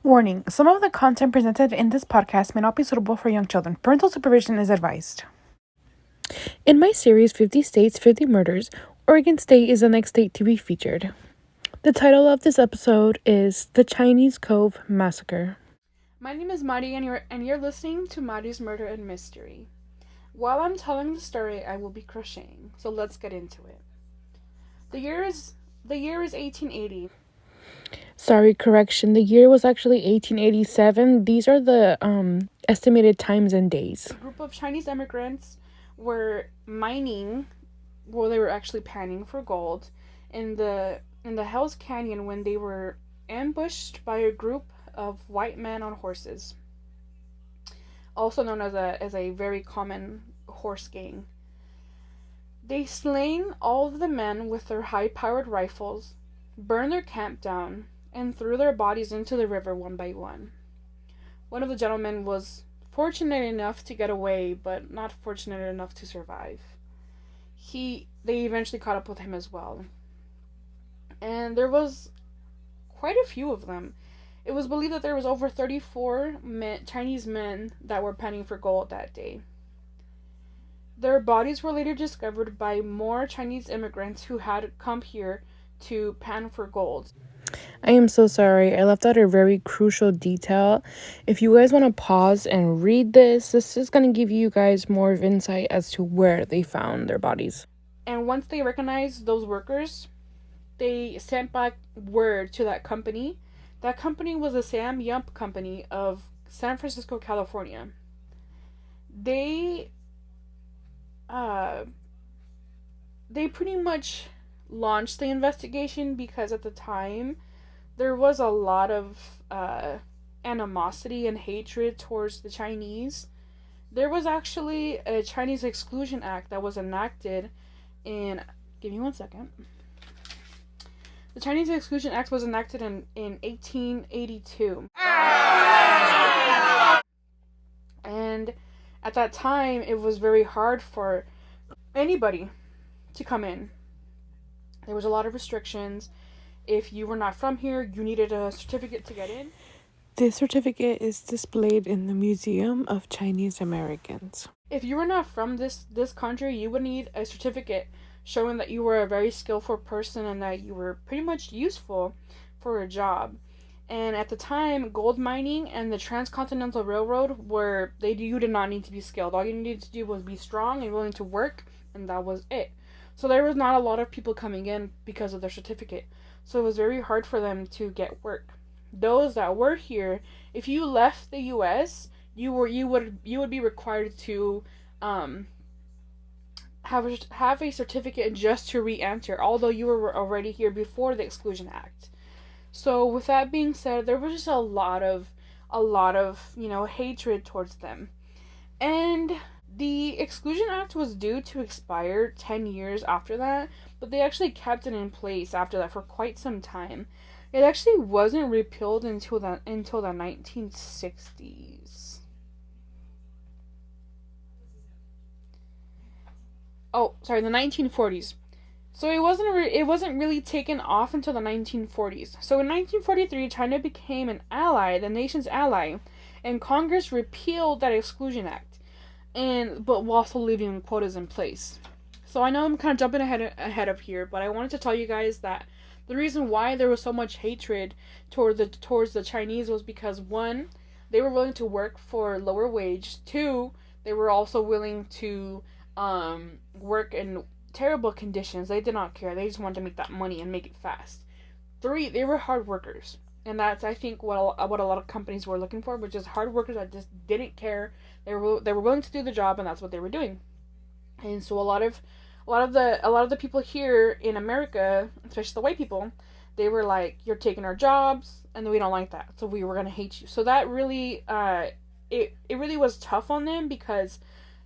Warning, some of the content presented in this podcast may not be suitable for young children. Parental supervision is advised. In my series, 50 States, 50 Murders, Oregon State is the next state to be featured. The title of this episode is The Chinese Cove Massacre. My name is Mari, and you're listening to Mari's Murder and Mystery. While I'm telling the story, I will be crocheting, so let's get into it. The year is 1880. Sorry, correction. The year was actually 1887. These are the estimated times and days. A group of Chinese immigrants were mining, well, they were actually panning for gold in the Hell's Canyon when they were ambushed by a group of white men on horses, also known as a very common horse gang. They slain all of the men with their high-powered rifles, burned their camp down, and threw their bodies into the river one by one. One of the gentlemen was fortunate enough to get away, but not fortunate enough to survive. They eventually caught up with him as well. And there was quite a few of them. It was believed that there was over 34 Chinese men that were panning for gold that day. Their bodies were later discovered by more Chinese immigrants who had come here to pan for gold. I am so sorry. I left out a very crucial detail. If you guys want to pause and read this is going to give you guys more of insight as to where they found their bodies. And once they recognized those workers, they sent back word to that company. That company was the Sam Yump Company of San Francisco, California. They pretty much launched the investigation because at the time there was a lot of animosity and hatred towards the Chinese. There was actually a Chinese Exclusion Act that was enacted in... Give me 1 second. The Chinese Exclusion Act was enacted in 1882. And at that time, it was very hard for anybody to come in. There was a lot of restrictions. If you were not from here, you needed a certificate to get in. This certificate is displayed in the Museum of Chinese Americans. If you were not from this country, you would need a certificate showing that you were a very skillful person and that you were pretty much useful for a job. And at the time, gold mining and the Transcontinental Railroad you did not need to be skilled. All you needed to do was be strong and willing to work, and that was it. So there was not a lot of people coming in because of their certificate. So it was very hard for them to get work. Those that were here, if you left the U.S., you would be required to have a certificate just to re-enter, although you were already here before the Exclusion Act. So with that being said, there was just a lot of hatred towards them. And the Exclusion Act was due to expire 10 years after that, but they actually kept it in place after that for quite some time. It actually wasn't repealed until the 1960s. Oh, sorry, the 1940s. So it wasn't really taken off until the 1940s. So in 1943, China became an ally, the nation's ally, and Congress repealed that Exclusion Act, but while also leaving quotas in place. So I know I'm kind of jumping ahead of here, but I wanted to tell you guys that the reason why there was so much hatred towards the Chinese was because, one, they were willing to work for lower wage. Two, they were also willing to work in terrible conditions. They did not care. They just wanted to make that money and make it fast. Three, they were hard workers. And that's, I think, what a lot of companies were looking for, which is hard workers that just didn't care. They were willing to do the job, and that's what they were doing. And so a lot of the people here in America, especially the white people, they were like, "You're taking our jobs, and we don't like that, so we were gonna hate you." So that really, it really was tough on them because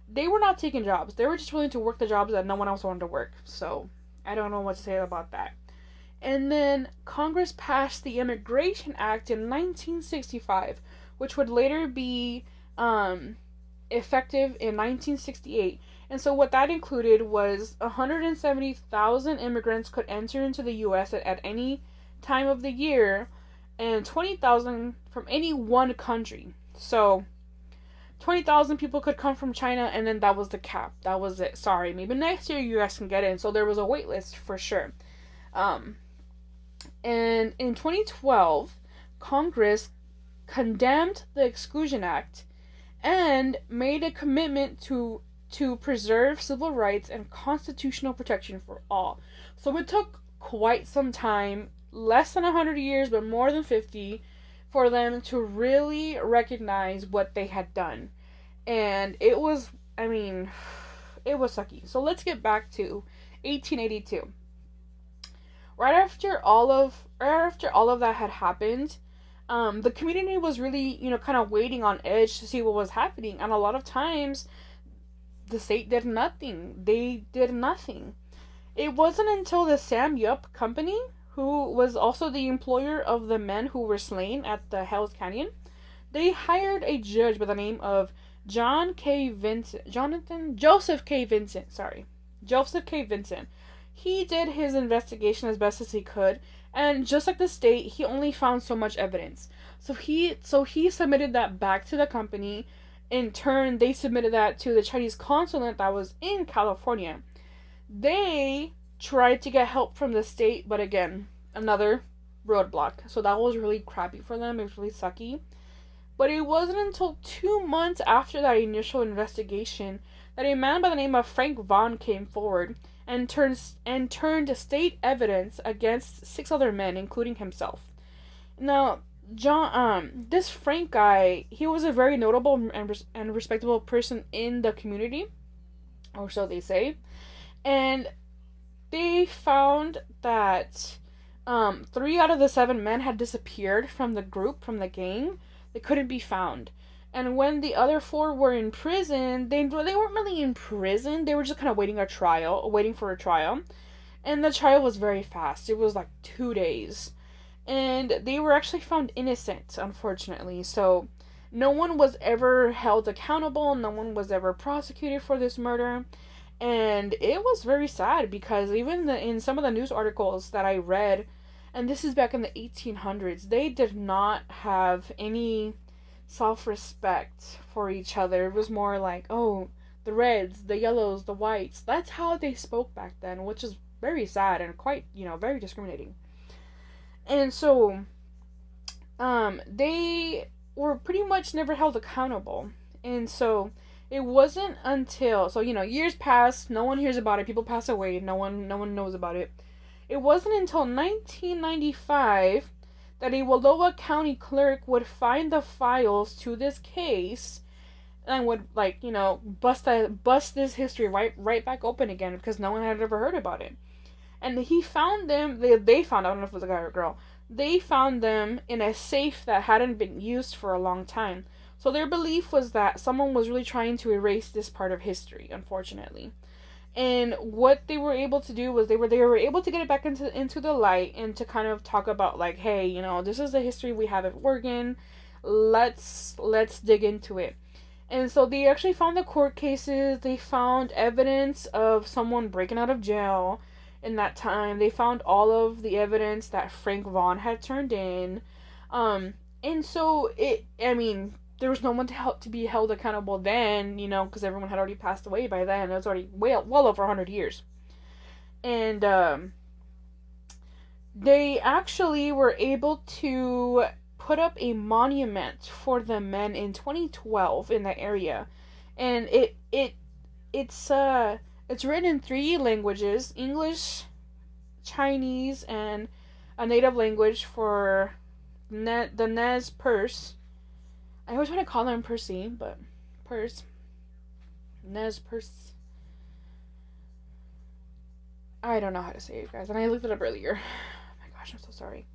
they were not taking jobs. They were just willing to work the jobs that no one else wanted to work. So I don't know what to say about that. And then Congress passed the Immigration Act in 1965, which would later be effective in 1968. And so what that included was 170,000 immigrants could enter into the U.S. at any time of the year, and 20,000 from any one country. So 20,000 people could come from China, and then that was the cap. That was it. Sorry, maybe next year you guys can get in. So there was a wait list for sure. Um, and in 2012, Congress condemned the Exclusion Act and made a commitment to preserve civil rights and constitutional protection for all. So it took quite some time, less than 100 years, but more than 50, for them to really recognize what they had done. And it was, I mean, it was sucky. So let's get back to 1882. Right after all of that had happened, the community was really, kind of waiting on edge to see what was happening. And a lot of times, the state did nothing. They did nothing. It wasn't until the Sam Yup Company, who was also the employer of the men who were slain at the Hell's Canyon, they hired a judge by the name of Joseph K. Vincent. He did his investigation as best as he could, and just like the state, he only found so much evidence. So he submitted that back to the company. In turn, they submitted that to the Chinese consulate that was in California. They tried to get help from the state, but again, another roadblock. So that was really crappy for them. It was really sucky. But it wasn't until 2 months after that initial investigation that a man by the name of Frank Vaughn came forward and turned state evidence against 6 other men, including himself. Now, this Frank guy, he was a very notable and respectable person in the community, or so they say, and they found that 3 out of the 7 men had disappeared from the group, from the gang. They couldn't be found. And when the other 4 were in prison, they weren't really in prison. They were just kind of waiting for a trial. And the trial was very fast. It was like 2 days. And they were actually found innocent, unfortunately. So no one was ever held accountable. No one was ever prosecuted for this murder. And it was very sad because even in some of the news articles that I read, and this is back in the 1800s, they did not have any self-respect for each other. It was more like, oh, the reds, the yellows, the whites. That's how they spoke back then, which is very sad and quite, very discriminating. And so, they were pretty much never held accountable. And so, it wasn't until, years pass, no one hears about it, people pass away, no one knows about it. It wasn't until 1995 that a Wallowa County clerk would find the files to this case and would, bust this history right back open again because no one had ever heard about it. And he found them, they found, I don't know if it was a guy or a girl, they found them in a safe that hadn't been used for a long time. So their belief was that someone was really trying to erase this part of history, unfortunately. And what they were able to do was they were able to get it back into the light and to kind of talk about like, hey, this is the history we have at Oregon. Let's dig into it. And so they actually found the court cases. They found evidence of someone breaking out of jail in that time. They found all of the evidence that Frank Vaughn had turned in. And so there was no one to be held accountable then, because everyone had already passed away by then. It was already well over 100 years. And they actually were able to put up a monument for the men in 2012 in that area. And it's written in 3 languages: English, Chinese, and a native language for the Nez Perce. I always want to call him Percy, but Nez Perce. I don't know how to say it, guys, and I looked it up earlier. Oh my gosh, I'm so sorry.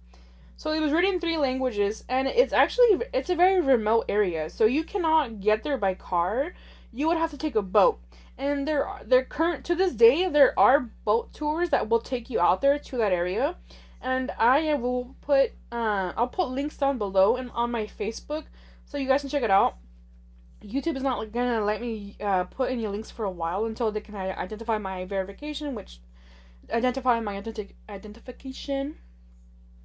So it was written in 3 languages, and it's a very remote area, so you cannot get there by car. You would have to take a boat. And to this day, there are boat tours that will take you out there to that area. And I'll put links down below and on my Facebook so you guys can check it out. YouTube is not gonna let me put any links for a while until they can identify my identification.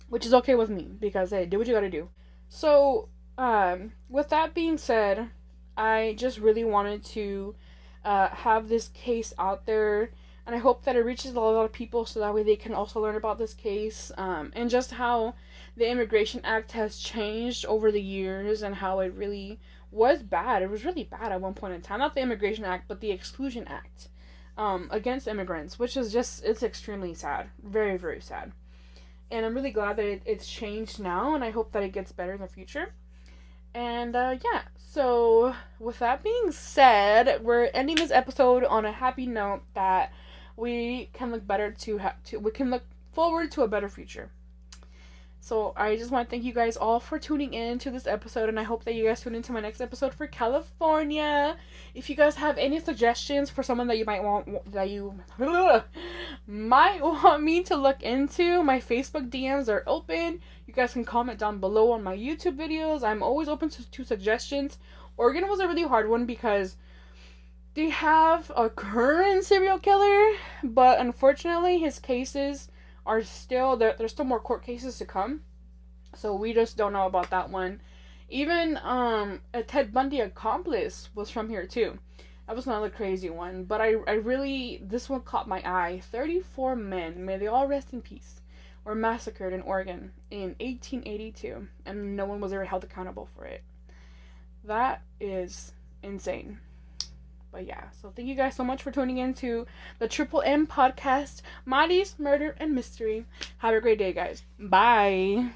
which is okay with me because, hey, do what you gotta do. So, with that being said, I just really wanted to have this case out there, and I hope that it reaches a lot of people so that way they can also learn about this case, and just how the Immigration Act has changed over the years and how it really was bad. It was really bad at one point in time. Not the Immigration Act, but the Exclusion Act against immigrants, which is just, it's extremely sad. Very, very sad. And I'm really glad that it's changed now, and I hope that it gets better in the future. And yeah, so with that being said, we're ending this episode on a happy note that we can look better we can look forward to a better future. So I just want to thank you guys all for tuning in to this episode, and I hope that you guys tune into my next episode for California. If you guys have any suggestions for someone that you might want might want me to look into, my Facebook DMs are open. You guys can comment down below on my YouTube videos. I'm always open to suggestions. Oregon was a really hard one because they have a current serial killer, but unfortunately his cases are still there's still more court cases to come, so we just don't know about that one. Even a Ted Bundy accomplice was from here too. That was another crazy one, but I really, this one caught my eye. 34 men, may they all rest in peace, were massacred in Oregon in 1882, and no one was ever held accountable for it. That is insane. But yeah, so thank you guys so much for tuning in to the Triple M podcast, Maddie's Murder and Mystery. Have a great day, guys. Bye.